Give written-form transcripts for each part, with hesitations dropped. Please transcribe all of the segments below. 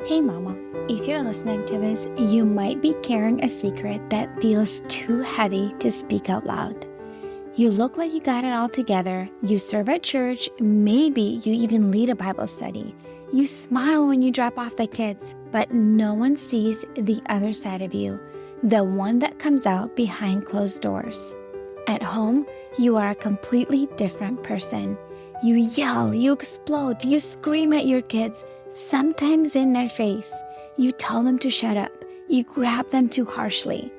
Hey mama, if you're listening to this, you might be carrying a secret that feels too heavy to speak out loud. You look like you got it all together, you serve at church, maybe you even lead a Bible study. You smile when you drop off the kids, but no one sees the other side of you, the one that comes out behind closed doors. At home, you are a completely different person. You yell, you explode, you scream at your kids, sometimes in their face. You tell them to shut up. You grab them too harshly.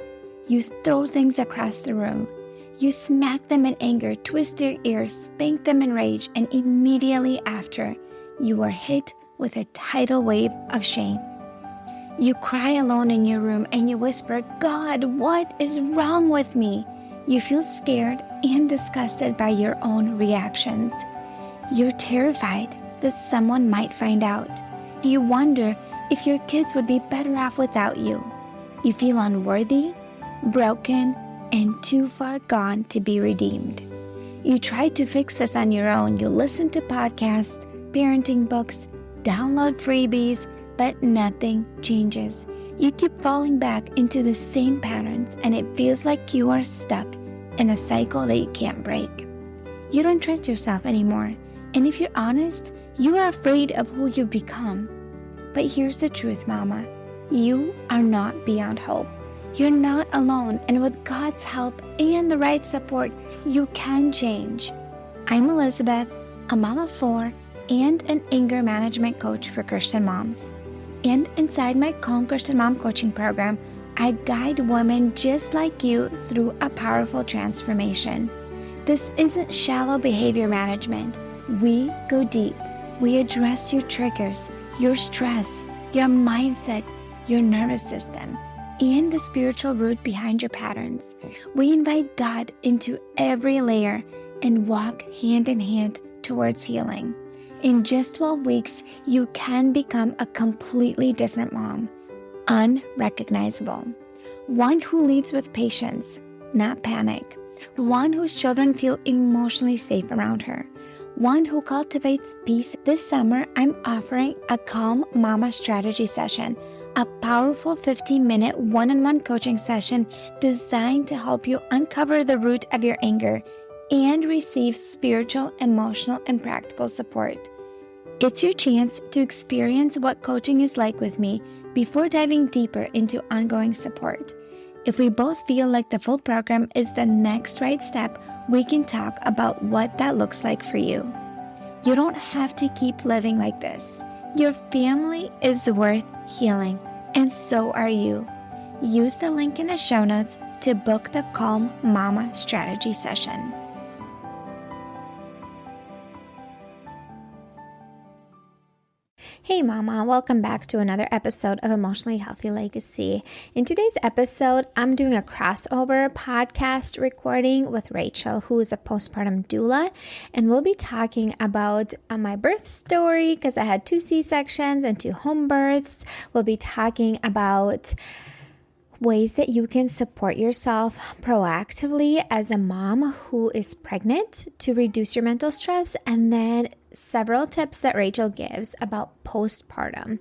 You throw things across the room. You smack them in anger, twist their ears, spank them in rage, and immediately after, you are hit with a tidal wave of shame. You cry alone in your room and you whisper, "God, what is wrong with me?" You feel scared and disgusted by your own reactions. You're terrified that someone might find out. You wonder if your kids would be better off without you. You feel unworthy, broken, and too far gone to be redeemed. You try to fix this on your own. You listen to podcasts, parenting books, download freebies, but nothing changes. You keep falling back into the same patterns, and it feels like you are stuck in a cycle that you can't break. You don't trust yourself anymore, and if you're honest, you are afraid of who you become. But here's the truth, Mama. You are not beyond hope. You're not alone, and with God's help and the right support, you can change. I'm Elizabeth, a mom of 4 and an anger management coach for Christian moms. And inside my Calm Christian Mom coaching program, I guide women just like you through a powerful transformation. This isn't shallow behavior management. We go deep. We address your triggers, your stress, your mindset, your nervous system, and the spiritual root behind your patterns. We invite God into every layer and walk hand in hand towards healing. In just 12 weeks, you can become a completely different mom, unrecognizable. One who leads with patience, not panic. One whose children feel emotionally safe around her. One who cultivates peace. This summer, I'm offering a Calm Mama strategy session, a powerful 15-minute one-on-one coaching session designed to help you uncover the root of your anger and receive spiritual, emotional, and practical support. It's your chance to experience what coaching is like with me before diving deeper into ongoing support. If we both feel like the full program is the next right step, we can talk about what that looks like for you. You don't have to keep living like this. Your family is worth healing, and so are you. Use the link in the show notes to book the Calm Mama strategy session. Hey Mama, welcome back to another episode of Emotionally Healthy Legacy. In today's episode, I'm doing a crossover podcast recording with Rachel, who is a postpartum doula, and we'll be talking about my birth story because I had 2 C-sections and 2 home births. We'll be talking about ways that you can support yourself proactively as a mom who is pregnant to reduce your mental stress, and then several tips that Rachel gives about postpartum.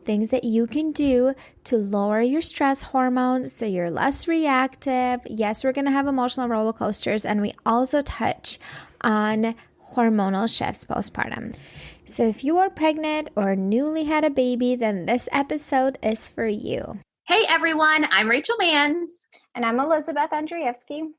Things that you can do to lower your stress hormones so you're less reactive. Yes, we're going to have emotional roller coasters, and we also touch on hormonal shifts postpartum. So if you are pregnant or newly had a baby, then this episode is for you. Hey everyone, I'm Rachel Manns. And I'm Elizabeth Andrzejewski.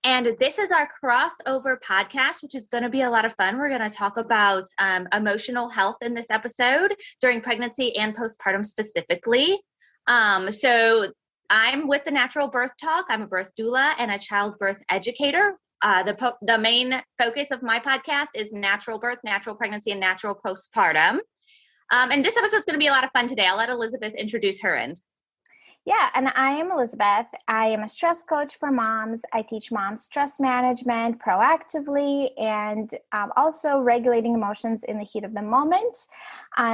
And this is our crossover podcast, which is going to be a lot of fun. We're going to talk about emotional health in this episode during pregnancy and postpartum specifically. So I'm with the Natural Birth Talk. I'm a birth doula and a childbirth educator. The main focus of my podcast is natural birth, natural pregnancy, and natural postpartum. And this episode is going to be a lot of fun today. I'll let Elizabeth introduce her end. Yeah, and I am Elizabeth. I am a stress coach for moms. I teach moms stress management proactively and also regulating emotions in the heat of the moment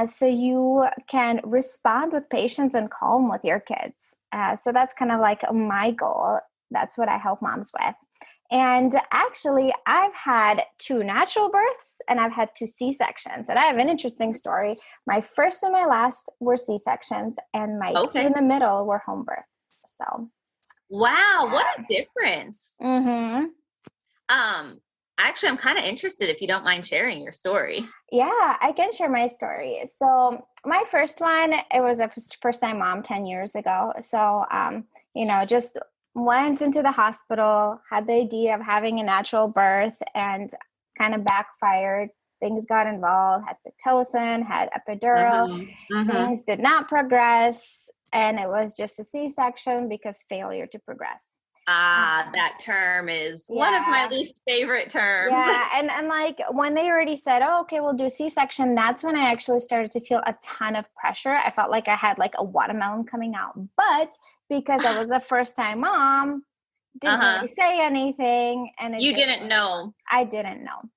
so you can respond with patience and calm with your kids. So that's kind of like my goal. That's what I help moms with. And actually, I've had 2 natural births and I've had 2 C-sections. And I have an interesting story. My first and my last were C-sections, and my 2 in the middle were home births. So, wow, what a difference. mm-hmm. Actually, I'm kind of interested if you don't mind sharing your story. Yeah, I can share my story. So my first one, it was a first-time mom 10 years ago. So, just went into the hospital, had the idea of having a natural birth, and kind of backfired. Things got involved, had Pitocin, had epidural. Things did not progress, and it was just a C-section because failure to progress. That term is one of my least favorite terms. Yeah, and like when they already said, oh, okay, we'll do C-section, that's when I actually started to feel a ton of pressure. I felt like I had like a watermelon coming out. But because I was a first-time mom, didn't really say anything. And you didn't know. I didn't know.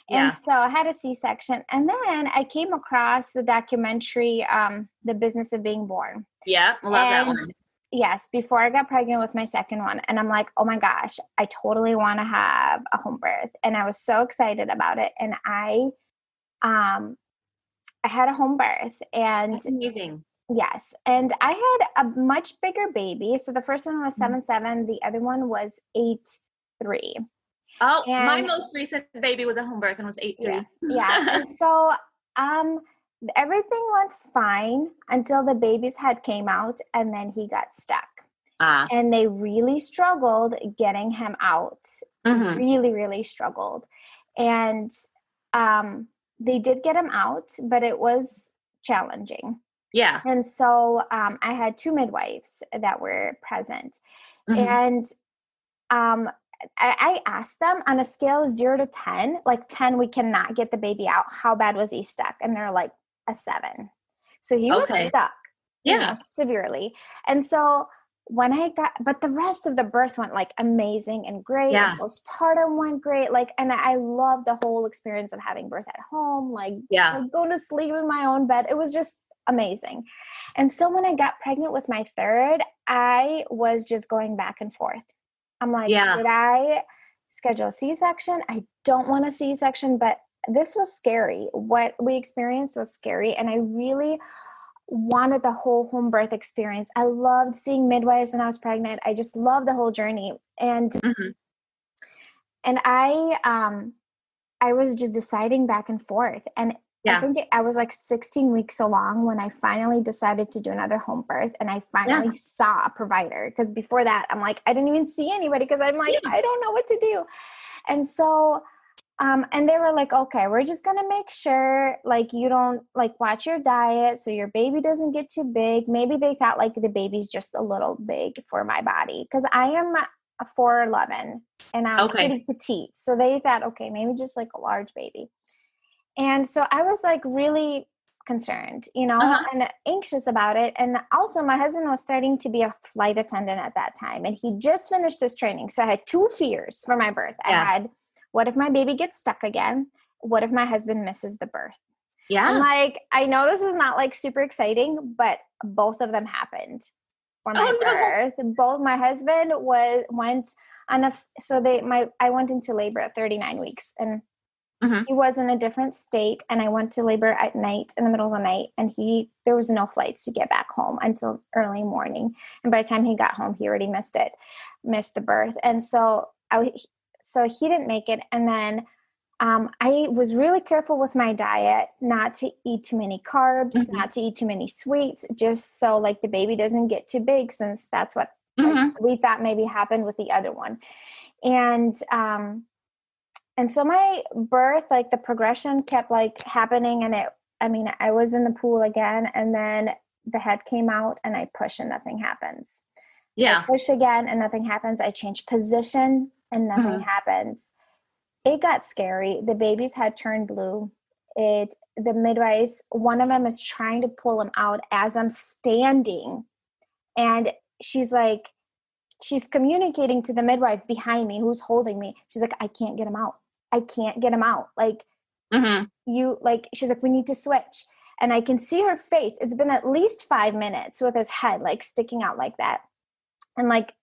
Yeah. And so I had a C-section. And then I came across the documentary, The Business of Being Born. Yeah, love that one. Yes, before I got pregnant with my second one. And I'm like, oh my gosh, I totally want to have a home birth. And I was so excited about it. And I had a home birth. And that's amazing. Yes. And I had a much bigger baby. So the first one was 7'7", the other one was 8'3". Oh, and my most recent baby was a home birth and was 8'3". Yeah. And so everything went fine until the baby's head came out, and then he got stuck. And they really struggled getting him out. Really, really struggled. And they did get him out, but it was challenging. Yeah. And so I had 2 midwives that were present. And I asked them on a scale of 0 to 10, like 10, we cannot get the baby out. How bad was he stuck? And they're like a 7. So he was stuck, severely. And so but the rest of the birth went like amazing and great. Yeah. And postpartum went great. Like, and I loved the whole experience of having birth at home, like going to sleep in my own bed. It was just amazing. And so when I got pregnant with my third, I was just going back and forth. I'm like, should I schedule a C-section? I don't want a C-section, but this was scary. What we experienced was scary. And I really wanted the whole home birth experience. I loved seeing midwives when I was pregnant. I just loved the whole journey. And, and I was just deciding back and forth. And I think I was like 16 weeks along when I finally decided to do another home birth, and I finally saw a provider, because before that I'm like, I didn't even see anybody because I'm like, I don't know what to do. And so, and they were like, okay, we're just going to make sure like you don't like watch your diet so your baby doesn't get too big. Maybe they thought like the baby's just a little big for my body, because I am a 4'11" and I'm pretty petite. So they thought, okay, maybe just like a large baby. And so I was like really concerned, and anxious about it. And also my husband was starting to be a flight attendant at that time, and he just finished his training. So I had 2 fears for my birth. I had, what if my baby gets stuck again? What if my husband misses the birth? Yeah. And like, I know this is not like super exciting, but both of them happened for my birth. Both my husband went on I went into labor at 39 weeks, and he was in a different state, and I went to labor at night, in the middle of the night, and there was no flights to get back home until early morning. And by the time he got home, he already missed the birth. And so he didn't make it. And then I was really careful with my diet, not to eat too many carbs, not to eat too many sweets, just so like the baby doesn't get too big, since that's what we thought maybe happened with the other one. And so my birth, like the progression kept like happening, and I was in the pool again, and then the head came out, and I push and nothing happens. I push again and nothing happens. I change position and nothing happens. It got scary. The baby's head turned blue. The midwives, one of them is trying to pull him out as I'm standing, and she's communicating to the midwife behind me who's holding me. She's like, I can't get him out. I can't get him out. Like, she's like, we need to switch. And I can see her face. It's been at least 5 minutes with his head like sticking out like that, and like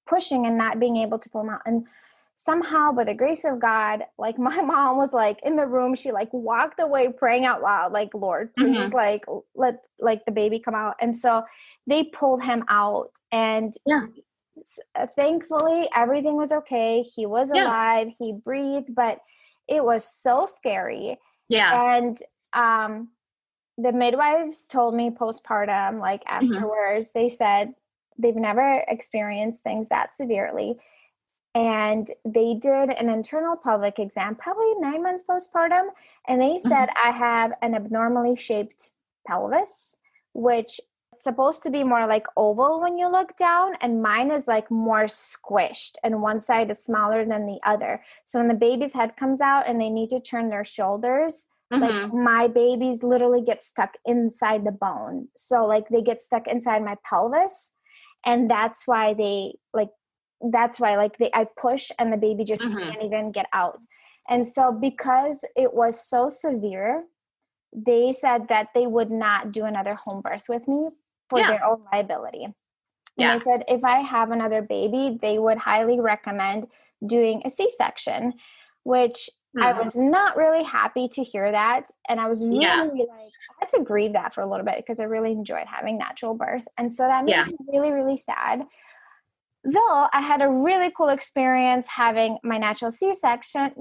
pushing and not being able to pull him out. And somehow, by the grace of God, like my mom was like in the room, she like walked away praying out loud, like, Lord, please, like let like the baby come out. And so they pulled him out, and thankfully everything was okay. He was alive, he breathed, but it was so scary. And the midwives told me postpartum, like afterwards, they said they've never experienced things that severely. And they did an internal pelvic exam, probably 9 months postpartum. And they said I have an abnormally shaped pelvis, which is supposed to be more like oval when you look down. And mine is like more squished, and one side is smaller than the other. So when the baby's head comes out and they need to turn their shoulders, like my babies literally get stuck inside the bone. So like they get stuck inside my pelvis. And that's why I push and the baby just can't even get out. And so because it was so severe, they said that they would not do another home birth with me for their own liability. And they said, if I have another baby, they would highly recommend doing a C-section, which I was not really happy to hear that. And I was really I had to grieve that for a little bit because I really enjoyed having natural birth. And so that made me really, really sad. Though I had a really cool experience having my not natural C-section.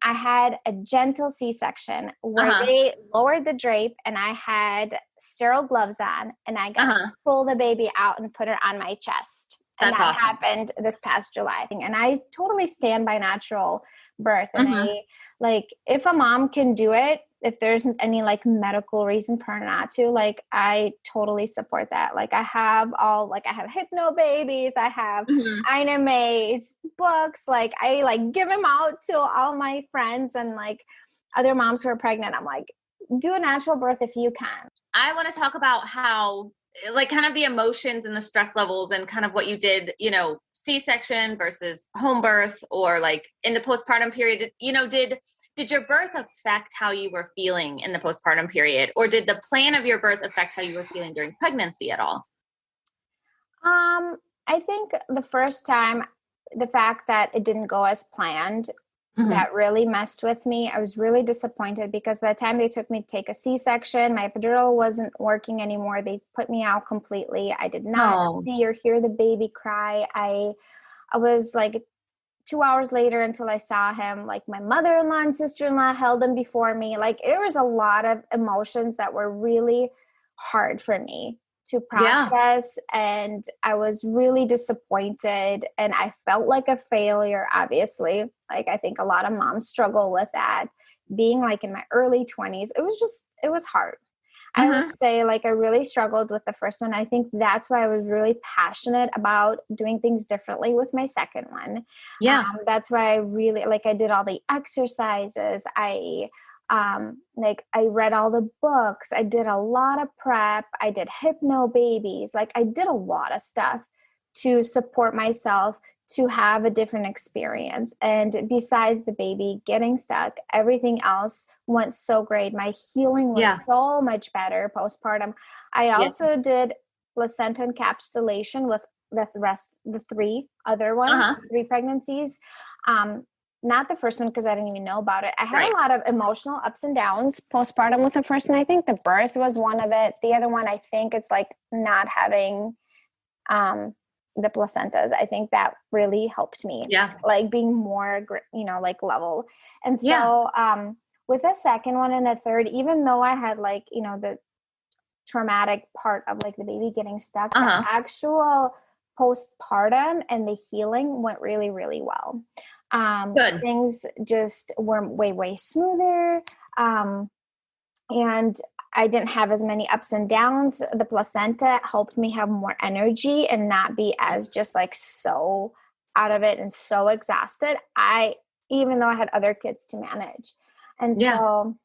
I had a gentle C-section where they lowered the drape and I had sterile gloves on, and I got to pull the baby out and put her on my chest. And that awesome. Happened this past July. And I totally stand by natural birth. And I like, if a mom can do it, if there isn't any like medical reason for her not to, like, I totally support that. Like I have hypno babies, I have Ina May's books. Like I like give them out to all my friends and like other moms who are pregnant. I'm like, do a natural birth if you can. I want to talk about how like kind of the emotions and the stress levels and kind of what you did, you know, C-section versus home birth, or like in the postpartum period, you know, did your birth affect how you were feeling in the postpartum period, or did the plan of your birth affect how you were feeling during pregnancy at all? I think the first time, the fact that it didn't go as planned, that really messed with me. I was really disappointed because by the time they took me to take a C-section, my epidural wasn't working anymore. They put me out completely. I did not see or hear the baby cry. I was like 2 hours later until I saw him. Like my mother-in-law and sister-in-law held him before me. Like it was a lot of emotions that were really hard for me to process. And I was really disappointed and I felt like a failure, obviously. Like I think a lot of moms struggle with that. Being like in my early 20s, it was hard. I would say like I really struggled with the first one. I think that's why I was really passionate about doing things differently with my second one. That's why I really I did all the exercises. I read all the books. I did a lot of prep. I did hypno babies. Like I did a lot of stuff to support myself to have a different experience. And besides the baby getting stuck, everything else went so great. My healing was so much better postpartum. I also did placenta encapsulation with the three other ones, 3 pregnancies. Not the first one because I didn't even know about it. I had a lot of emotional ups and downs postpartum with the first one. I think the birth was one of it. The other one, I think it's like not having the placentas. I think that really helped me. Like being more, like level. And so with the second one and the third, even though I had like, the traumatic part of like the baby getting stuck, the actual postpartum and the healing went really, really well. Things just were way, way smoother. And I didn't have as many ups and downs. The placenta helped me have more energy and not be as just like so out of it and so exhausted. Even though I had other kids to manage. And so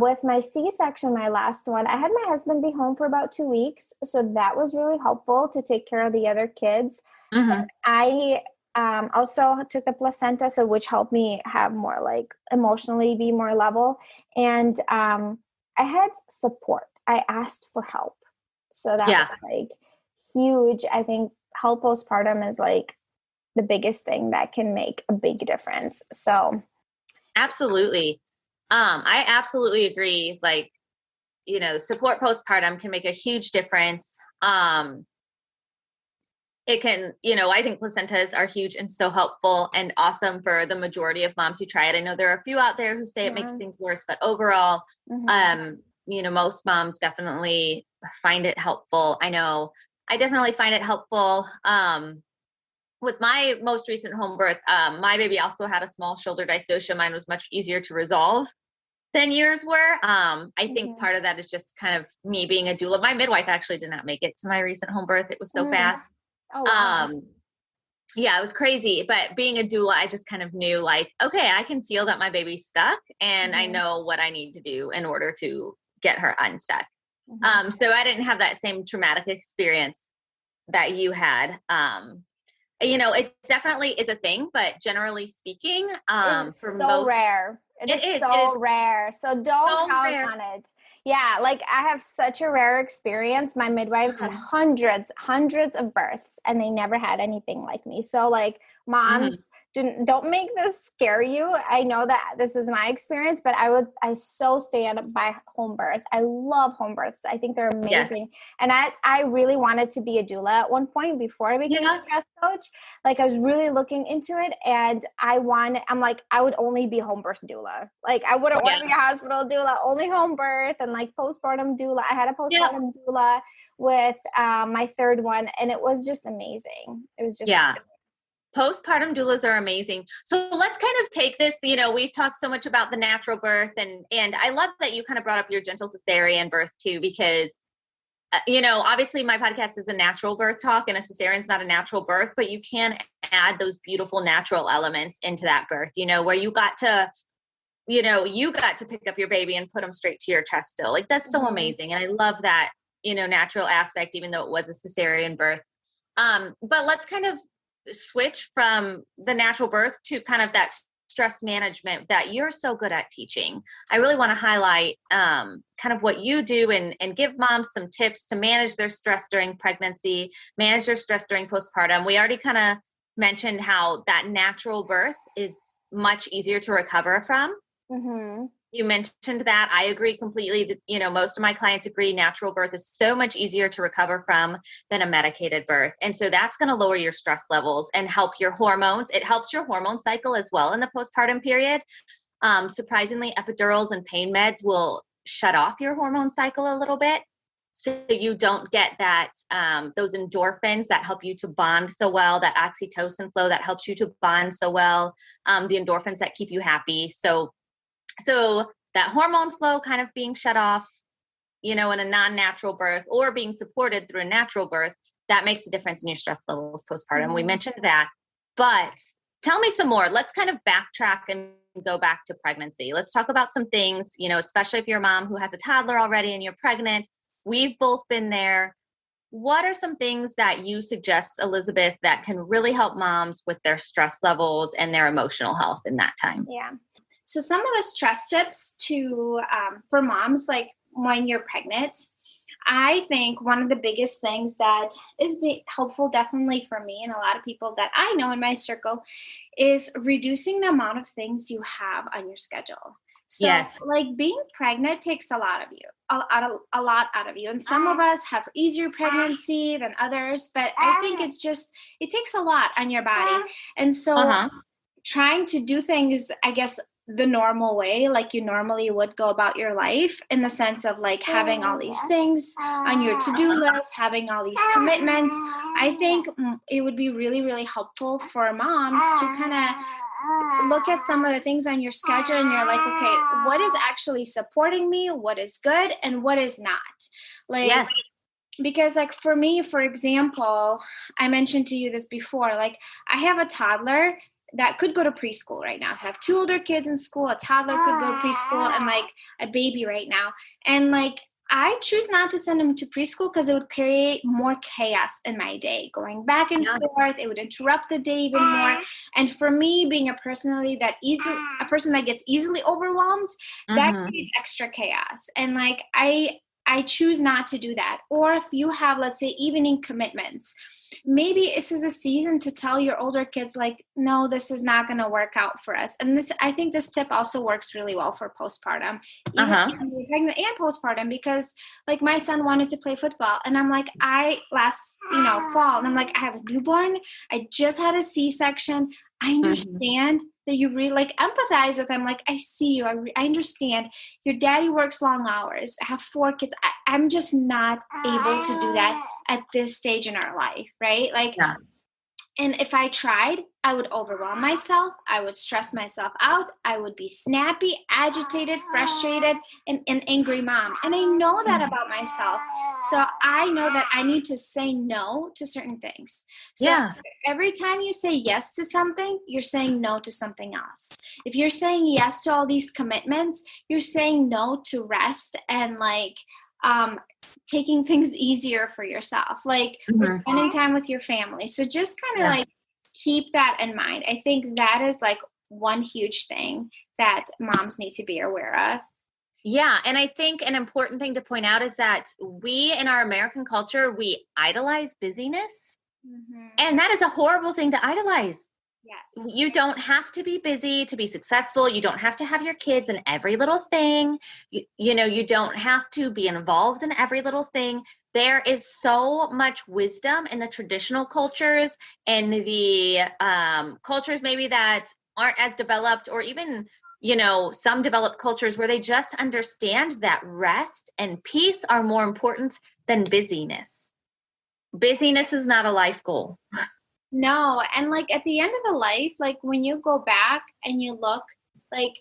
with my C-section, my last one, I had my husband be home for about 2 weeks. So that was really helpful to take care of the other kids. And I also took the placenta, which helped me have more like emotionally be more level. And I had support. I asked for help. So that was like huge. I think help postpartum is like the biggest thing that can make a big difference. So absolutely. I absolutely agree. Like, support postpartum can make a huge difference. It can, I think placentas are huge and so helpful and awesome for the majority of moms who try it. I know there are a few out there who say it makes things worse, but overall, most moms definitely find it helpful. I know I definitely find it helpful. With my most recent home birth, my baby also had a small shoulder dystocia. Mine was much easier to resolve than yours were. I think part of that is just kind of me being a doula. My midwife actually did not make it to my recent home birth. It was so fast. Oh, wow. Yeah, it was crazy. But being a doula, I just kind of knew like, okay, I can feel that my baby's stuck and I know what I need to do in order to get her unstuck. So I didn't have that same traumatic experience that you had. It definitely is a thing, but generally speaking, it's for so most rare. It is so rare. So don't count on it. Yeah. Like I have such a rare experience. My midwives had hundreds of births and they never had anything like me. So like moms, don't make this scare you. I know that this is my experience, but I so stand by home birth. I love home births. I think they're amazing. And I really wanted to be a doula at one point before I became a stress coach. Like I was really looking into it and I'm like, I would only be home birth doula. Like I wouldn't want to be a hospital doula, only home birth and like postpartum doula. I had a postpartum doula with my third one and it was just amazing. It was just amazing. Postpartum doulas are amazing. So let's kind of take this, we've talked so much about the natural birth and I love that you kind of brought up your gentle cesarean birth too, because, obviously my podcast is a natural birth talk and a cesarean is not a natural birth, but you can add those beautiful natural elements into that birth, where you got to pick up your baby and put them straight to your chest still. Like that's so amazing. And I love that, natural aspect, even though it was a cesarean birth. But let's kind of switch from the natural birth to kind of that stress management that you're so good at teaching. I really want to highlight kind of what you do and give moms some tips to manage their stress during pregnancy, manage their stress during postpartum. We already kind of mentioned how that natural birth is much easier to recover from. You mentioned that. I agree completely that, most of my clients agree natural birth is so much easier to recover from than a medicated birth. And so that's going to lower your stress levels and help your hormones. It helps your hormone cycle as well in the postpartum period. Surprisingly, epidurals and pain meds will shut off your hormone cycle a little bit. So you don't get that, those endorphins that help you to bond so well, that oxytocin flow that helps you to bond so well, the endorphins that keep you happy. So that hormone flow kind of being shut off, in a non-natural birth or being supported through a natural birth, that makes a difference in your stress levels postpartum. We mentioned that, but tell me some more. Let's kind of backtrack and go back to pregnancy. Let's talk about some things, especially if you're a mom who has a toddler already and you're pregnant. We've both been there. What are some things that you suggest, Elizabeth, that can really help moms with their stress levels and their emotional health in that time? Yeah. So some of the stress tips for moms, like when you're pregnant, I think one of the biggest things that is helpful definitely for me and a lot of people that I know in my circle is reducing the amount of things you have on your schedule. So like being pregnant takes a lot of you, a lot out of you. And some of us have easier pregnancy than others, but I think it takes a lot on your body. And so trying to do things, I guess, the normal way, like you normally would go about your life, in the sense of like having all these things on your to-do list, having all these commitments. I think it would be really, really helpful for moms to kind of look at some of the things on your schedule and you're like, okay, what is actually supporting me? What is good and what is not? Like, because like for me, for example, I mentioned to you this before, like I have a toddler that could go to preschool right now. I have 2 older kids in school, a toddler could go to preschool, and like a baby right now. And like, I choose not to send him to preschool because it would create more chaos in my day. Going back and forth, it would interrupt the day even more. And for me, being a person that gets easily overwhelmed, that creates extra chaos. And like, I I choose not to do that. Or if you have, let's say, evening commitments, maybe this is a season to tell your older kids, like, no, this is not going to work out for us. And this, I think this tip also works really well for postpartum, even when you're pregnant and postpartum, because like my son wanted to play football and I'm like, last fall, and I'm like, I have a newborn. I just had a C-section. I understand that you really like empathize with them. Like, I see you. I understand your daddy works long hours. I have 4 kids. I'm just not able to do that at this stage in our life. Right. Like, and if I tried, I would overwhelm myself. I would stress myself out. I would be snappy, agitated, frustrated, and an angry mom. And I know that about myself. So I know that I need to say no to certain things. So every time you say yes to something, you're saying no to something else. If you're saying yes to all these commitments, you're saying no to rest and like taking things easier for yourself, like spending time with your family. So just kind of like keep that in mind. I think that is like one huge thing that moms need to be aware of. Yeah. And I think an important thing to point out is that we, in our American culture, we idolize busyness. And that is a horrible thing to idolize. Yes. You don't have to be busy to be successful. You don't have to have your kids in every little thing. You don't have to be involved in every little thing. There is so much wisdom in the traditional cultures and the cultures maybe that aren't as developed, or even, some developed cultures where they just understand that rest and peace are more important than busyness. Busyness is not a life goal. No. And like at the end of the life, like when you go back and you look, like,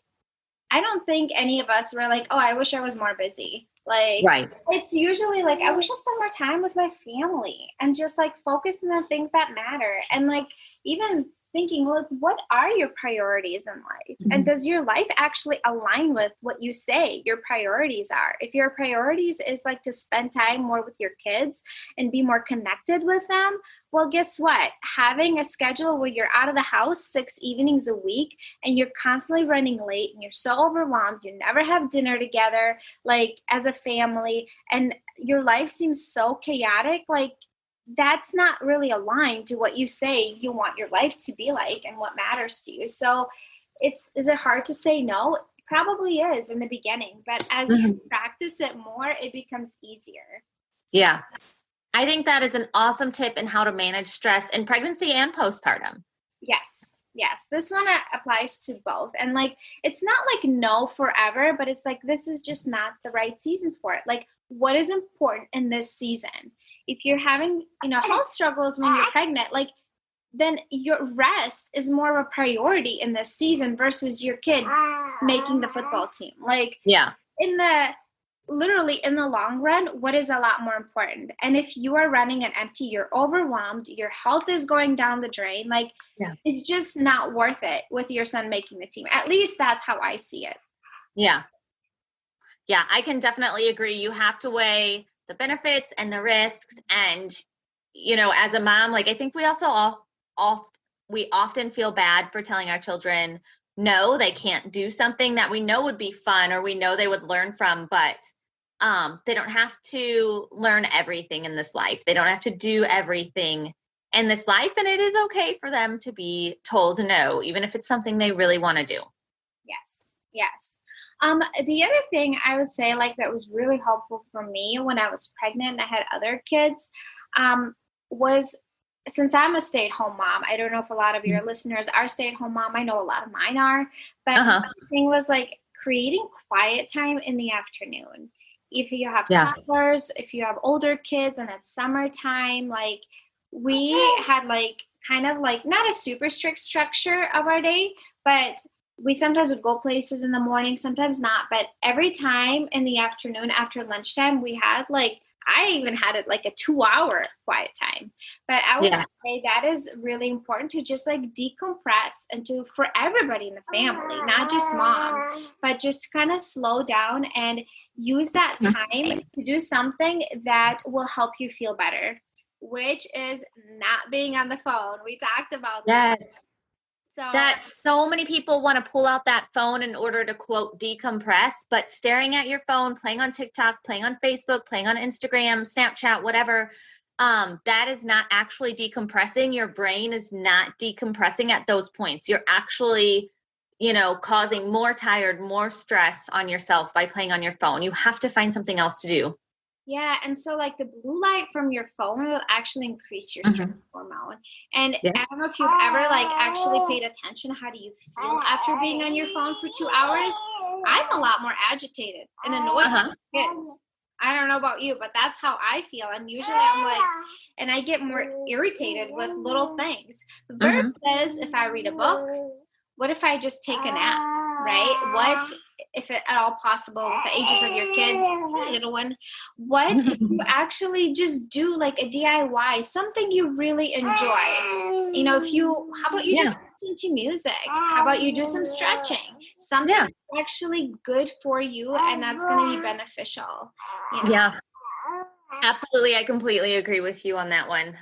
I don't think any of us were like, oh, I wish I was more busy. Like, it's usually like, I wish I spent more time with my family and just like focus on the things that matter. And like, even thinking, look, what are your priorities in life? And does your life actually align with what you say your priorities are? If your priorities is like to spend time more with your kids and be more connected with them, well, guess what? Having a schedule where you're out of the house 6 evenings a week and you're constantly running late and you're so overwhelmed, you never have dinner together, like as a family, and your life seems so chaotic, like that's not really aligned to what you say you want your life to be like and what matters to you. So is it hard to say no? It probably is in the beginning, but as you practice it more, it becomes easier. So. Yeah. I think that is an awesome tip in how to manage stress in pregnancy and postpartum. Yes. This one applies to both. And like, it's not like no forever, but it's like, this is just not the right season for it. Like, what is important in this season? If you're having, health struggles when you're pregnant, like then your rest is more of a priority in this season versus your kid making the football team. Like, literally in the long run, what is a lot more important? And if you are running an empty, you're overwhelmed, your health is going down the drain, like it's just not worth it with your son making the team. At least that's how I see it. Yeah, I can definitely agree. You have to weigh the benefits and the risks. And, as a mom, like I think we also we often feel bad for telling our children, no, they can't do something that we know would be fun or we know they would learn from, but they don't have to learn everything in this life. They don't have to do everything in this life. And it is okay for them to be told no, even if it's something they really want to do. Yes. The other thing I would say, like, that was really helpful for me when I was pregnant and I had other kids, was, since I'm a stay-at-home mom, I don't know if a lot of your listeners are stay-at-home mom. I know a lot of mine are, but the thing was like creating quiet time in the afternoon. If you have toddlers, if you have older kids and it's summertime, like we had like kind of like not a super strict structure of our day, but we sometimes would go places in the morning, sometimes not. But every time in the afternoon after lunchtime, we had like, I even had it like a 2-hour quiet time. But I would say that is really important to just like decompress and for everybody in the family, not just mom, but just kind of slow down and use that time to do something that will help you feel better, which is not being on the phone. We talked about that. That so many people want to pull out that phone in order to, quote, decompress, but staring at your phone, playing on TikTok, playing on Facebook, playing on Instagram, Snapchat, whatever, that is not actually decompressing. Your brain is not decompressing at those points. You're actually, causing more tired, more stress on yourself by playing on your phone. You have to find something else to do. Yeah. And so like the blue light from your phone will actually increase your stress hormone. And I don't know if you've ever like actually paid attention. How do you feel after being on your phone for 2 hours? I'm a lot more agitated and annoyed with kids. I don't know about you, but that's how I feel. And usually I'm like, and I get more irritated with little things. Versus if I read a book, what if I just take a nap, right? What if at all possible with the ages of your kids, little one, what if you actually just do like a DIY, something you really enjoy? How about you just listen to music? How about you do some stretching? Something actually good for you and that's going to be beneficial. Yeah, absolutely. I completely agree with you on that one.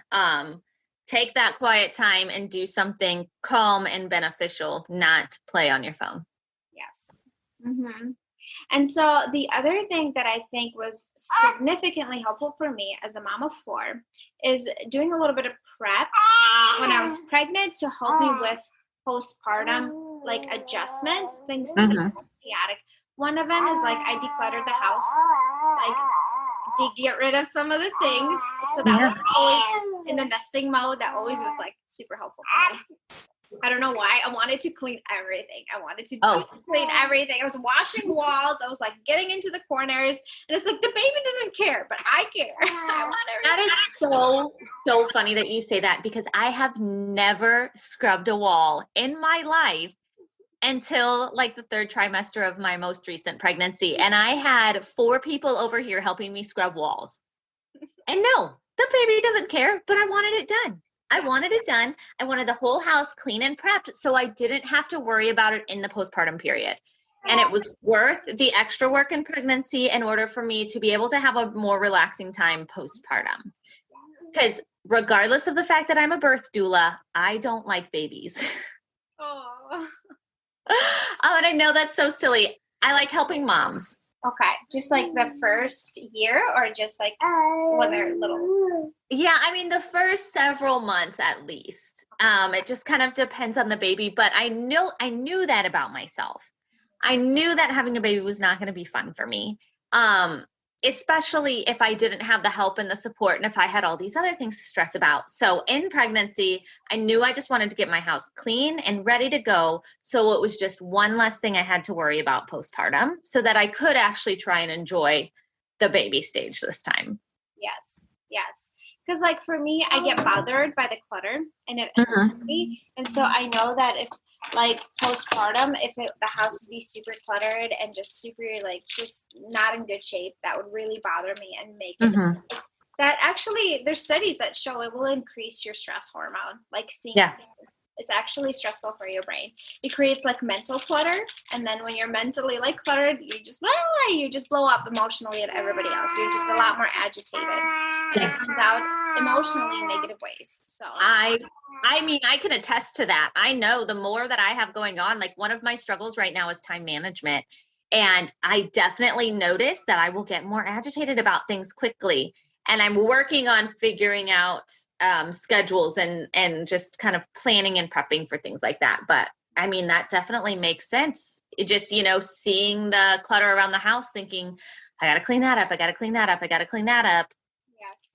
Take that quiet time and do something calm and beneficial, not play on your phone. Yes. And so the other thing that I think was significantly helpful for me as a mom of 4 is doing a little bit of prep when I was pregnant to help me with postpartum, like adjustment, things to be chaotic. One of them is like I decluttered the house, like to get rid of some of the things. So that was always in the nesting mode. That always was like super helpful for me. I don't know why. I wanted to clean everything. I wanted to clean everything. I was washing walls. I was like getting into the corners. And it's like the baby doesn't care, but I care. I want everything. That is so funny that you say that because I have never scrubbed a wall in my life until like the 3rd trimester of my most recent pregnancy. And I had 4 people over here helping me scrub walls. And no, the baby doesn't care, but I wanted it done. I wanted it done. I wanted the whole house clean and prepped so I didn't have to worry about it in the postpartum period. And it was worth the extra work in pregnancy in order for me to be able to have a more relaxing time postpartum. Because regardless of the fact that I'm a birth doula, I don't like babies. Oh. And I know that's so silly. I like helping moms. Okay. Just like the first year or just like when they're little? Yeah. I mean, the first several months at least. It just kind of depends on the baby, but I knew that about myself. I knew that having a baby was not going to be fun for me. Especially if I didn't have the help and the support and if I had all these other things to stress about. So in pregnancy, I knew I just wanted to get my house clean and ready to go. So it was just one less thing I had to worry about postpartum so that I could actually try and enjoy the baby stage this time. Yes. Because like for me, I get bothered by the clutter and it annoys me. And so I know that if like postpartum, the house would be super cluttered and just super like just not in good shape, that would really bother me and make it that actually there's studies that show it will increase your stress hormone, like seeing it's actually stressful for your brain. It creates like mental clutter, and then when you're mentally like cluttered, you just blow up emotionally at everybody else. You're just a lot more agitated, and it comes out emotionally in negative ways. So I mean, I can attest to that. I know the more that I have going on, like one of my struggles right now is time management. And I definitely notice that I will get more agitated about things quickly. And I'm working on figuring out schedules and just kind of planning and prepping for things like that. But I mean, that definitely makes sense. It just, seeing the clutter around the house, thinking, I got to clean that up. I got to clean that up. I got to clean that up. Yes.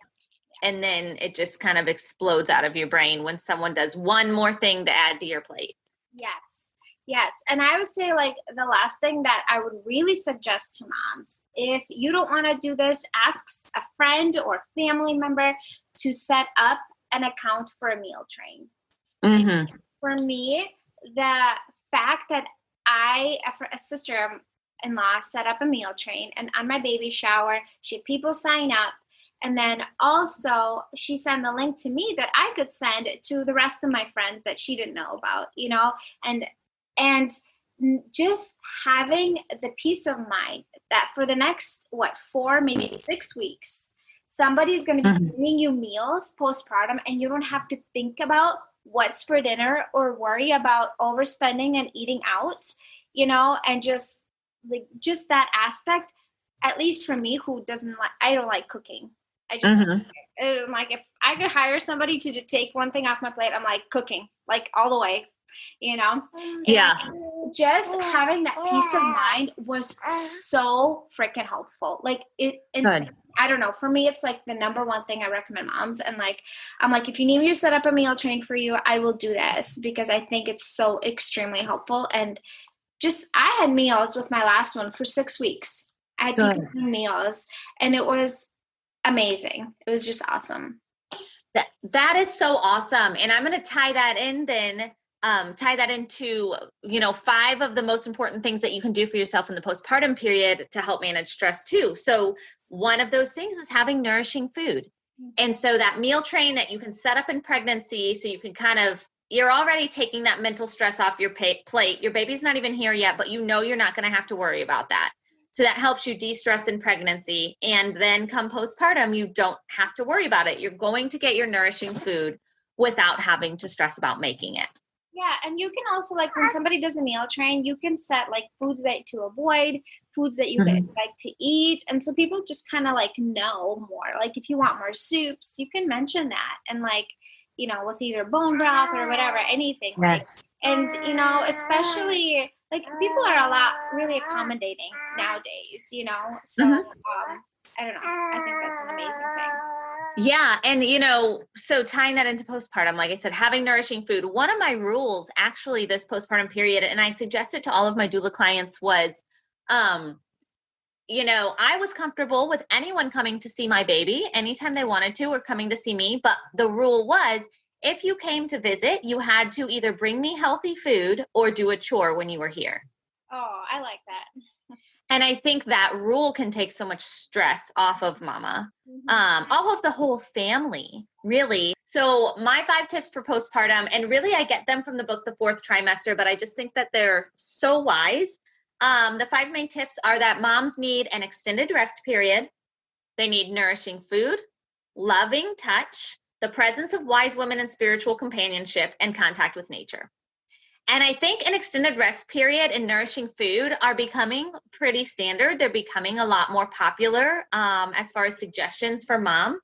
And then it just kind of explodes out of your brain when someone does one more thing to add to your plate. Yes. And I would say like the last thing that I would really suggest to moms, if you don't want to do this, ask a friend or family member to set up an account for a meal train. Mm-hmm. For me, the fact that a sister-in-law set up a meal train, and on my baby shower, she had people sign up. And then also she sent the link to me that I could send to the rest of my friends that she didn't know about, and just having the peace of mind that for the next, 4, maybe 6 weeks, somebody's going to be bringing you meals postpartum and you don't have to think about what's for dinner or worry about overspending and eating out, and just that aspect, at least for me, I don't like cooking. I just like, if I could hire somebody to just take one thing off my plate, I'm like cooking, like all the way, Yeah. And just having that peace of mind was so freaking helpful. Like I don't know, for me, it's like the number one thing I recommend moms. And like, I'm like, if you need me to set up a meal train for you, I will do this, because I think it's so extremely helpful. And I had meals with my last one for 6 weeks. I had people meals, and it was amazing. It was just awesome. That is so awesome. And I'm going to tie that in then, tie that into, 5 of the most important things that you can do for yourself in the postpartum period to help manage stress too. So one of those things is having nourishing food. And so that meal train that you can set up in pregnancy, so you can you're already taking that mental stress off your plate. Your baby's not even here yet, but you're not going to have to worry about that. So that helps you de-stress in pregnancy. And then come postpartum, you don't have to worry about it. You're going to get your nourishing food without having to stress about making it. Yeah. And you can also, like, when somebody does a meal train, you can set like foods to avoid, foods that you like to eat. And so people just kind of like know more. Like, if you want more soups, you can mention that. And like, with either bone broth or whatever, anything. Yes. And, especially like, people are a lot really accommodating nowadays, so I don't know. I think that's an amazing thing. Yeah. And, so tying that into postpartum, like I said, having nourishing food, one of my rules actually this postpartum period, and I suggest it to all of my doula clients, was, I was comfortable with anyone coming to see my baby anytime they wanted to, or coming to see me. But the rule was, if you came to visit, you had to either bring me healthy food or do a chore when you were here. Oh, I like that. And I think that rule can take so much stress off of mama, off of the whole family, really. So my 5 tips for postpartum, and really I get them from the book, The 4th Trimester, but I just think that they're so wise. The 5 main tips are that moms need an extended rest period. They need nourishing food, loving touch, the presence of wise women and spiritual companionship, and contact with nature. And I think an extended rest period and nourishing food are becoming pretty standard. They're becoming a lot more popular as far as suggestions for mom.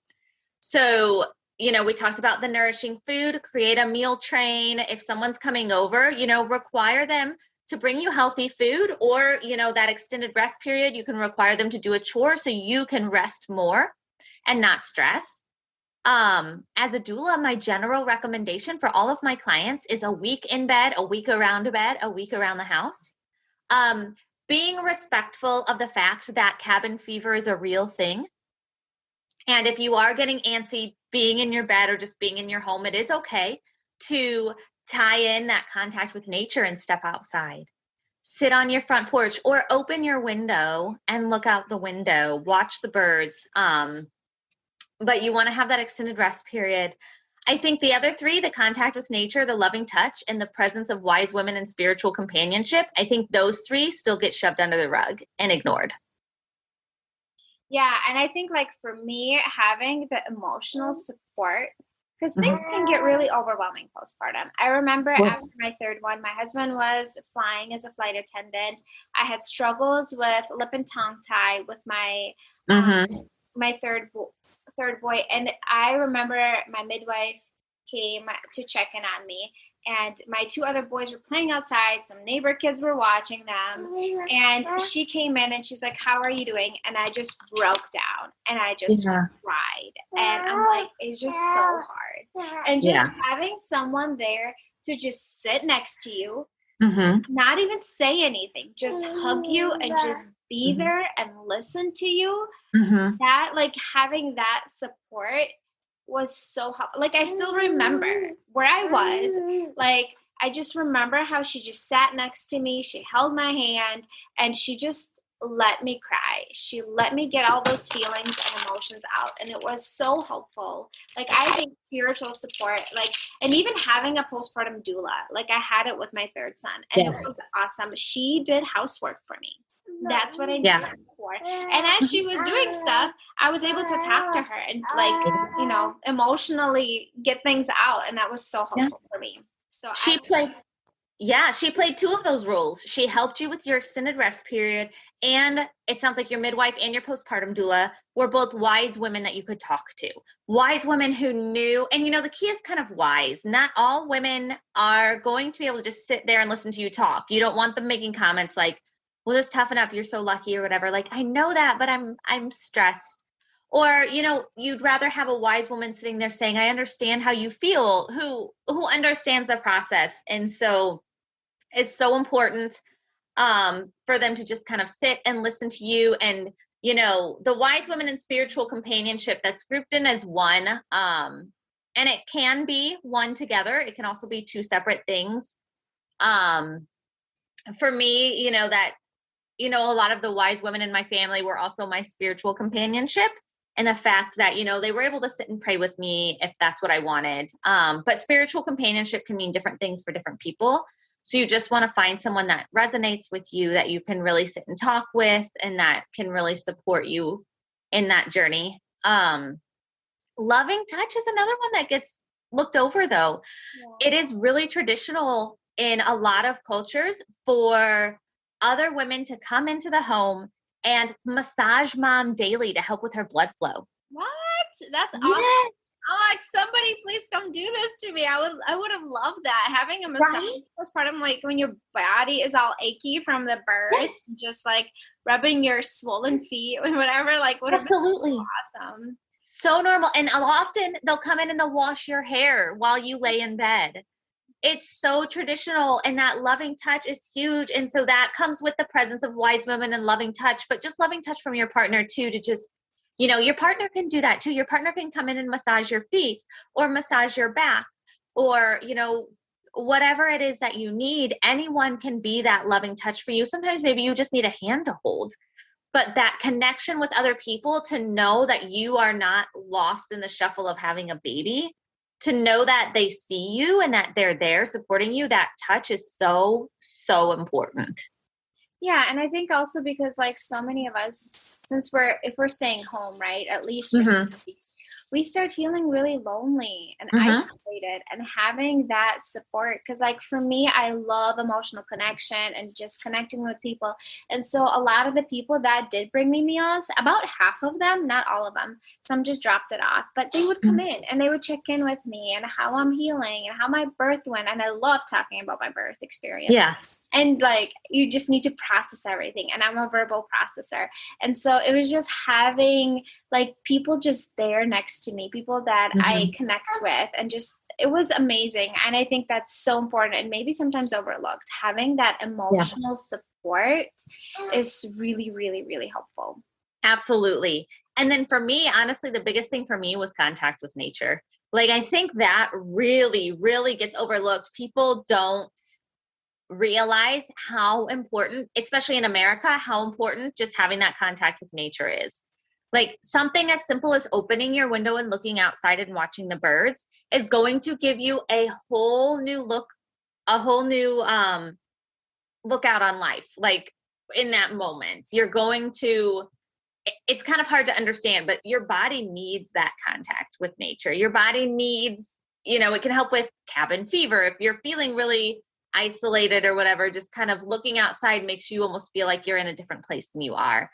So, we talked about the nourishing food, create a meal train. If someone's coming over, require them to bring you healthy food, or, that extended rest period, you can require them to do a chore so you can rest more and not stress. As a doula, my general recommendation for all of my clients is a week in bed, a week around bed, a week around the house. Being respectful of the fact that cabin fever is a real thing. And if you are getting antsy being in your bed or just being in your home, it is okay to tie in that contact with nature and step outside. Sit on your front porch or open your window and look out the window, watch the birds. But you want to have that extended rest period. I think the other 3, the contact with nature, the loving touch, and the presence of wise women and spiritual companionship, I think those 3 still get shoved under the rug and ignored. Yeah. And I think, like, for me, having the emotional support, because things can get really overwhelming postpartum. I remember after my 3rd one, my husband was flying as a flight attendant. I had struggles with lip and tongue tie with my my third boy. And I remember my midwife came to check in on me, and my 2 other boys were playing outside. Some neighbor kids were watching them, and she came in and she's like, "How are you doing?" And I just broke down and I just cried. And I'm like, it's just so hard. And just having someone there to just sit next to you, not even say anything, just hug you and just be there and listen to you. That, like, having that support was so helpful. Like, I still remember where I was. Like, I just remember how she just sat next to me. She held my hand and she just let me cry. She let me get all those feelings and emotions out. And it was so helpful. Like, I think spiritual support, like, and even having a postpartum doula, like, I had it with my 3rd son, and it was awesome. She did housework for me. That's what I needed for. And as she was doing stuff, I was able to talk to her and like, you know, emotionally get things out. And that was so helpful for me. So she played two of those roles. She helped you with your extended rest period. And it sounds like your midwife and your postpartum doula were both wise women that you could talk to. Wise women who knew, and you know, the key is kind of wise. Not all women are going to be able to just sit there and listen to you talk. You don't want them making comments like, well, just toughen up. You're so lucky or whatever. Like, I know that, but I'm stressed. Or, you know, you'd rather have a wise woman sitting there saying, I understand how you feel, who understands the process. And so it's so important for them to just kind of sit and listen to you. And, you know, the wise women in spiritual companionship, that's grouped in as one. And it can be one together. It can also be two separate things. For me, you know, a lot of the wise women in my family were also my spiritual companionship. And the fact that, you know, they were able to sit and pray with me if that's what I wanted. But spiritual companionship can mean different things for different people. So you just want to find someone that resonates with you, that you can really sit and talk with, and that can really support you in that journey. Loving touch is another one that gets looked over, though. Yeah. It is really traditional in a lot of cultures for other women to come into the home and massage mom daily to help with her blood flow. What? That's awesome. Yes. I'm like, somebody please come do this to me. I would have loved that. Having a massage postpartum, like when your body is all achy from the birth, yes. Just like rubbing your swollen feet or whatever, like would have been awesome. So normal. And often they'll come in and they'll wash your hair while you lay in bed. It's so traditional, and that loving touch is huge. And so that comes with the presence of wise women and loving touch, but just loving touch from your partner too, to just, you know, your partner can do that too. Your partner can come in and massage your feet or massage your back or, you know, whatever it is that you need. Anyone can be that loving touch for you. Sometimes maybe you just need a hand to hold, but that connection with other people to know that you are not lost in the shuffle of having a baby, to know that they see you and that they're there supporting you, that touch is so, so important. Yeah. And I think also because like so many of us, if we're staying home, right, at least for 2 weeks, we start feeling really lonely and isolated, and having that support. Cause like for me, I love emotional connection and just connecting with people. And so a lot of the people that did bring me meals, about half of them, not all of them, some just dropped it off, but they would come in and they would check in with me and how I'm healing and how my birth went. And I love talking about my birth experience. Yeah. And like, you just need to process everything. And I'm a verbal processor. And so it was just having like people just there next to me, people that I connect with, and just, it was amazing. And I think that's so important and maybe sometimes overlooked. Having that emotional support is really, really, really helpful. Absolutely. And then for me, honestly, the biggest thing for me was contact with nature. Like, I think that really, really gets overlooked. People don't realize how important, especially in America, how important just having that contact with nature is. Like, something as simple as opening your window and looking outside and watching the birds is going to give you a whole new look, a whole new look out on life. Like, in that moment, you're going to, it's kind of hard to understand, but your body needs that contact with nature. Your body needs, you know, it can help with cabin fever. If you're feeling really isolated or whatever, just kind of looking outside makes you almost feel like you're in a different place than you are.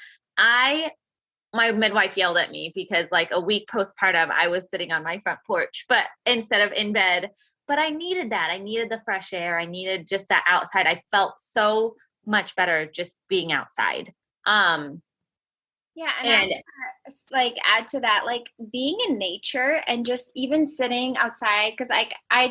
My midwife yelled at me because like a week postpartum, I was sitting on my front porch, but instead of in bed, but I needed that. I needed the fresh air. I needed just that outside. I felt so much better just being outside. Yeah. And I want to like add to that, like being in nature and just even sitting outside. Cause like, I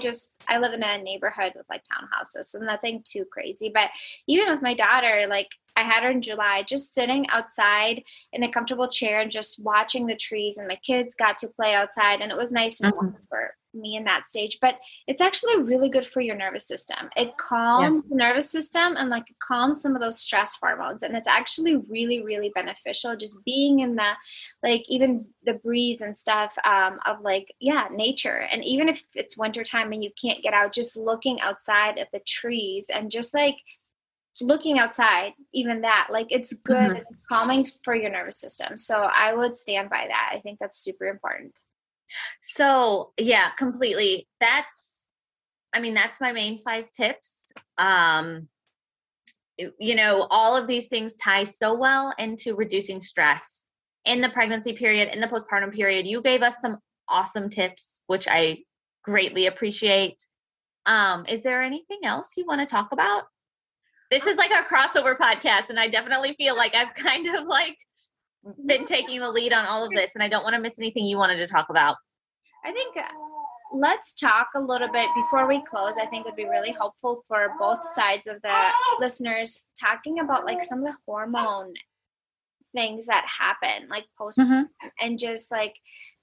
live in a neighborhood with like townhouses, so nothing too crazy, but even with my daughter, like I had her in July, just sitting outside in a comfortable chair and just watching the trees, and my kids got to play outside, and it was nice and warm for me in that stage. But it's actually really good for your nervous system. It calms the nervous system and like calms some of those stress hormones. And it's actually really, really beneficial just being in the, like even the breeze and stuff of like, nature. And even if it's wintertime and you can't get out, just looking outside at the trees and just like looking outside, even that, like it's good Mm-hmm. and it's calming for your nervous system. So I would stand by that. I think that's super important. So yeah, completely. That's my main 5 tips. All of these things tie so well into reducing stress in the pregnancy period, in the postpartum period. You gave us some awesome tips, which I greatly appreciate. Is there anything else you want to talk about? This is like our crossover podcast, and I definitely feel like I've kind of like been taking the lead on all of this, and I don't want to miss anything you wanted to talk about. I think let's talk a little bit before we close. I think would be really helpful for both sides of the listeners, talking about like some of the hormone things that happen, like post and just like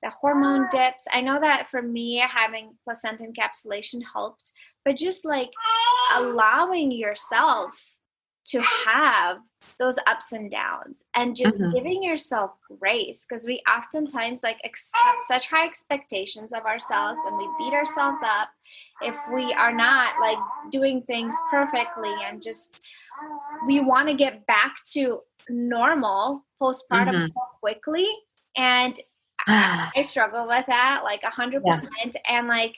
the hormone dips. I know that for me, having placenta encapsulation helped, but just like allowing yourself to have those ups and downs and just giving yourself grace, because we oftentimes like have such high expectations of ourselves and we beat ourselves up if we are not like doing things perfectly, and just we want to get back to normal postpartum so quickly. And I struggle with that like 100%.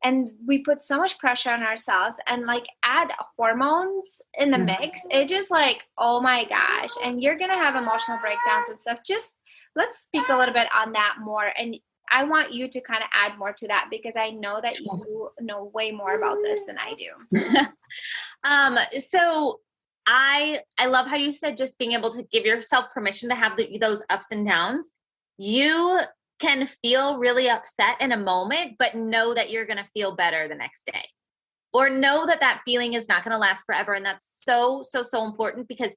And we put so much pressure on ourselves, and like add hormones in the mix. It just like, oh my gosh. And you're going to have emotional breakdowns and stuff. Just let's speak a little bit on that more. And I want you to kind of add more to that, because I know that you know way more about this than I do. So I love how you said just being able to give yourself permission to have those ups and downs. You can feel really upset in a moment, but know that you're going to feel better the next day, or know that that feeling is not going to last forever. And that's so, so, so important, because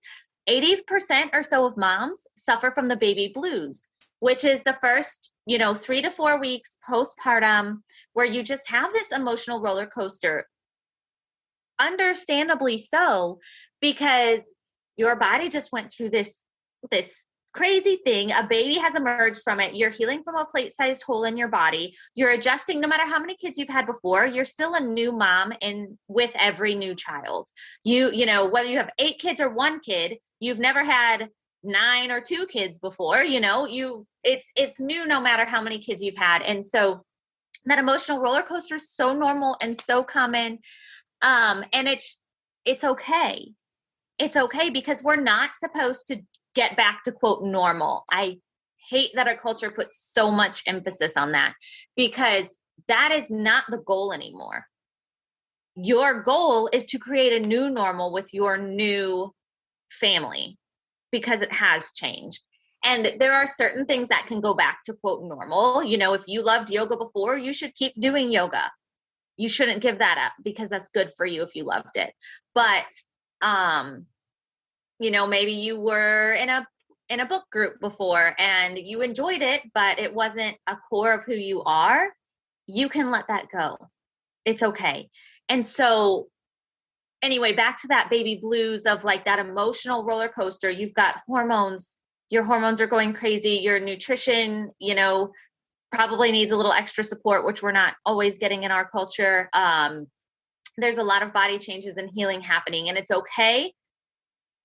80% or so of moms suffer from the baby blues, which is the first, 3 to 4 weeks postpartum, where you just have this emotional roller coaster. Understandably so, because your body just went through this crazy thing. A baby has emerged from it. You're healing from a plate-sized hole in your body. You're adjusting. No matter how many kids you've had before, you're still a new mom with every new child. You know, whether you have 8 kids or 1 kid, you've never had 9 or 2 kids before, it's new no matter how many kids you've had. And so that emotional roller coaster is so normal and so common. And it's okay. It's okay, because we're not supposed to get back to quote normal. I hate that our culture puts so much emphasis on that, because that is not the goal anymore. Your goal is to create a new normal with your new family, because it has changed. And there are certain things that can go back to quote normal. If you loved yoga before, you should keep doing yoga. You shouldn't give that up, because that's good for you if you loved it. But maybe you were in a book group before and you enjoyed it, but it wasn't a core of who you are. You can let that go. It's okay. And so anyway, back to that baby blues of like that emotional roller coaster. You've got hormones. Your hormones are going crazy. Your nutrition, probably needs a little extra support, which we're not always getting in our culture. There's a lot of body changes and healing happening, and it's okay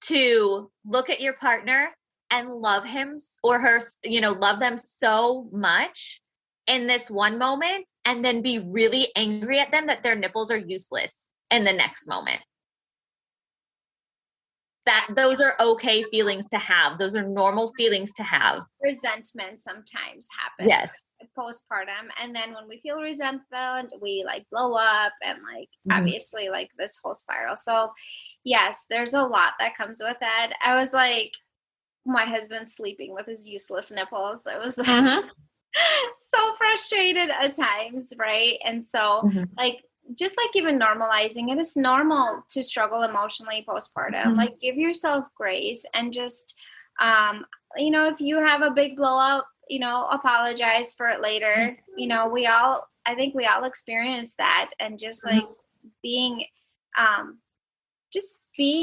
to look at your partner and love him or her, love them so much in this one moment, and then be really angry at them that their nipples are useless in the next moment. Those are okay feelings to have. Those are normal feelings to have. Resentment sometimes happens. Yes. Postpartum. And then when we feel resentment, we like blow up and like obviously like this whole spiral. So yes, there's a lot that comes with that. I was like, my husband sleeping with his useless nipples. It was so frustrated at times, right? And so like, just like even normalizing it, is normal to struggle emotionally postpartum. Like give yourself grace, and just, if you have a big blowout, apologize for it later. I think we all experience that, and just like being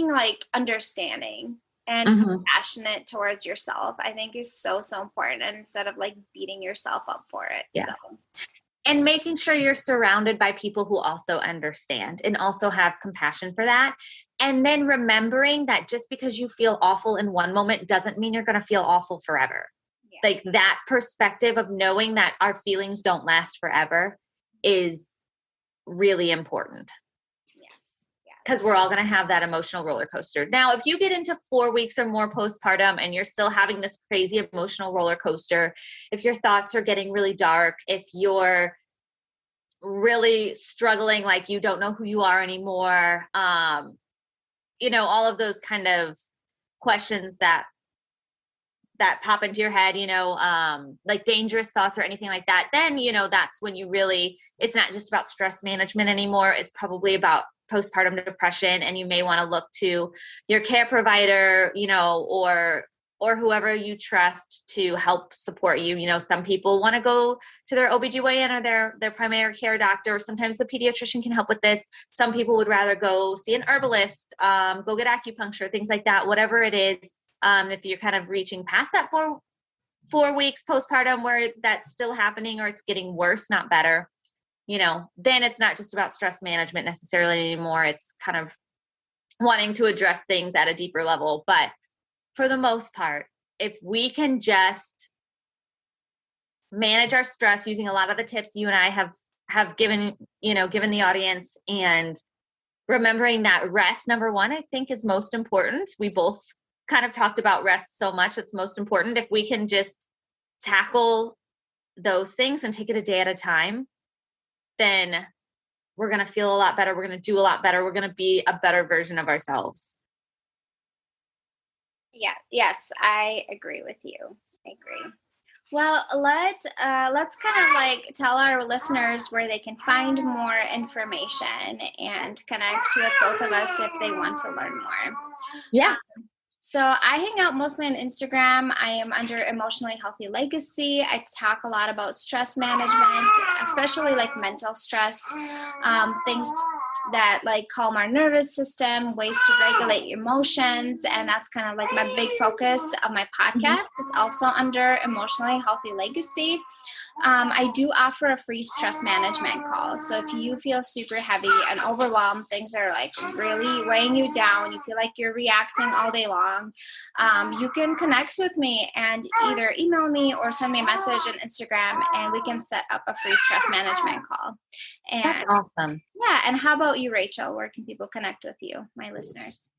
like understanding and compassionate towards yourself, I think is so, so important. And instead of like beating yourself up for it. Yeah. So. And making sure you're surrounded by people who also understand and also have compassion for that. And then remembering that just because you feel awful in one moment doesn't mean you're going to feel awful forever. Yes. Like that perspective of knowing that our feelings don't last forever is really important. Because we're all going to have that emotional roller coaster. Now, if you get into 4 weeks or more postpartum and you're still having this crazy emotional roller coaster, if your thoughts are getting really dark, if you're really struggling, like you don't know who you are anymore, all of those kind of questions that pop into your head, like dangerous thoughts or anything like that, then, that's when it's not just about stress management anymore. It's probably about postpartum depression, and you may want to look to your care provider, or whoever you trust to help support you. Some people want to go to their OBGYN or their primary care doctor. Sometimes the pediatrician can help with this. Some people would rather go see an herbalist, go get acupuncture, things like that, whatever it is. If you're kind of reaching past that four weeks postpartum where that's still happening or it's getting worse, not better, then it's not just about stress management necessarily anymore. It's kind of wanting to address things at a deeper level. But for the most part, if we can just manage our stress using a lot of the tips you and I have given the audience, and remembering that rest, number one, I think is most important. We both kind of talked about rest so much. It's most important. If we can just tackle those things and take it a day at a time, then we're going to feel a lot better. We're going to do a lot better. We're going to be a better version of ourselves. Yeah. Yes, I agree with you. I agree. Well, let's kind of like tell our listeners where they can find more information and connect with both of us if they want to learn more. Yeah. So I hang out mostly on Instagram. I am under Emotionally Healthy Legacy. I talk a lot about stress management, especially like mental stress, things that like calm our nervous system, ways to regulate emotions. And that's kind of like my big focus of my podcast. It's also under Emotionally Healthy Legacy. I do offer a free stress management call. So if you feel super heavy and overwhelmed, things are like really weighing you down, you feel like you're reacting all day long, you can connect with me and either email me or send me a message on Instagram, and we can set up a free stress management call. And that's awesome. Yeah. And how about you, Rachel? Where can people connect with you, my listeners?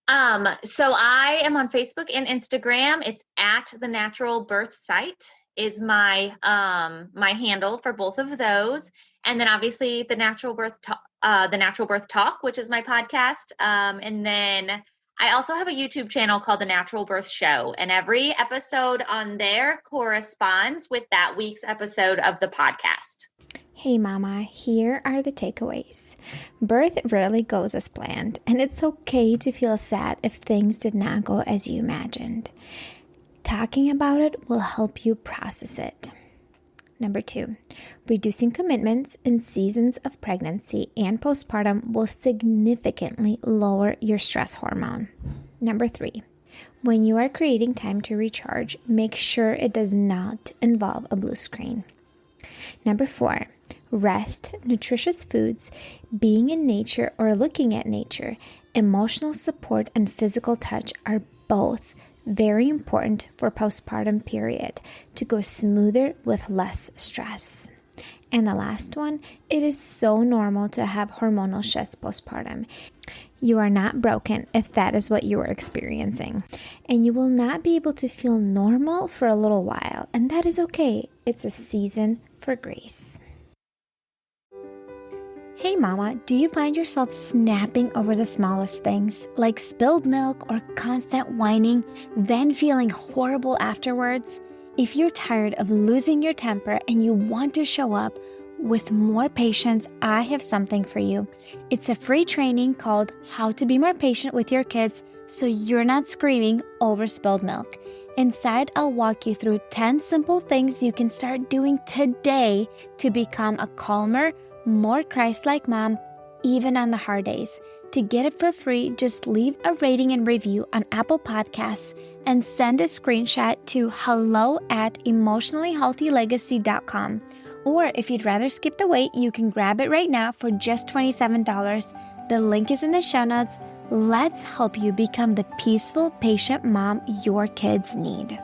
So I am on Facebook and Instagram. It's at The Natural Birth Site is my handle for both of those. And then obviously the Natural Birth Talk, which is my podcast. And then I also have a YouTube channel called The Natural Birth Show, and every episode on there corresponds with that week's episode of the podcast. Hey mama, here are the takeaways. Birth rarely goes as planned, and it's okay to feel sad if things did not go as you imagined. Talking about it will help you process it. Number 2, reducing commitments in seasons of pregnancy and postpartum will significantly lower your stress hormone. Number 3, when you are creating time to recharge, make sure it does not involve a blue screen. Number 4, rest, nutritious foods, being in nature or looking at nature, emotional support, and physical touch are both very important for postpartum period to go smoother with less stress. And the last one, it is so normal to have hormonal shifts postpartum. You are not broken if that is what you are experiencing. And you will not be able to feel normal for a little while. And that is okay. It's a season for grace. Hey mama, do you find yourself snapping over the smallest things, like spilled milk or constant whining, then feeling horrible afterwards? If you're tired of losing your temper and you want to show up with more patience, I have something for you. It's a free training called How to Be More Patient with Your Kids so you're not screaming over spilled milk. Inside, I'll walk you through 10 simple things you can start doing today to become a calmer, more Christ-like mom, even on the hard days. To get it for free, just leave a rating and review on Apple Podcasts and send a screenshot to hello@emotionallyhealthylegacy.com. Or if you'd rather skip the wait, you can grab it right now for just $27. The link is in the show notes. Let's help you become the peaceful, patient mom your kids need.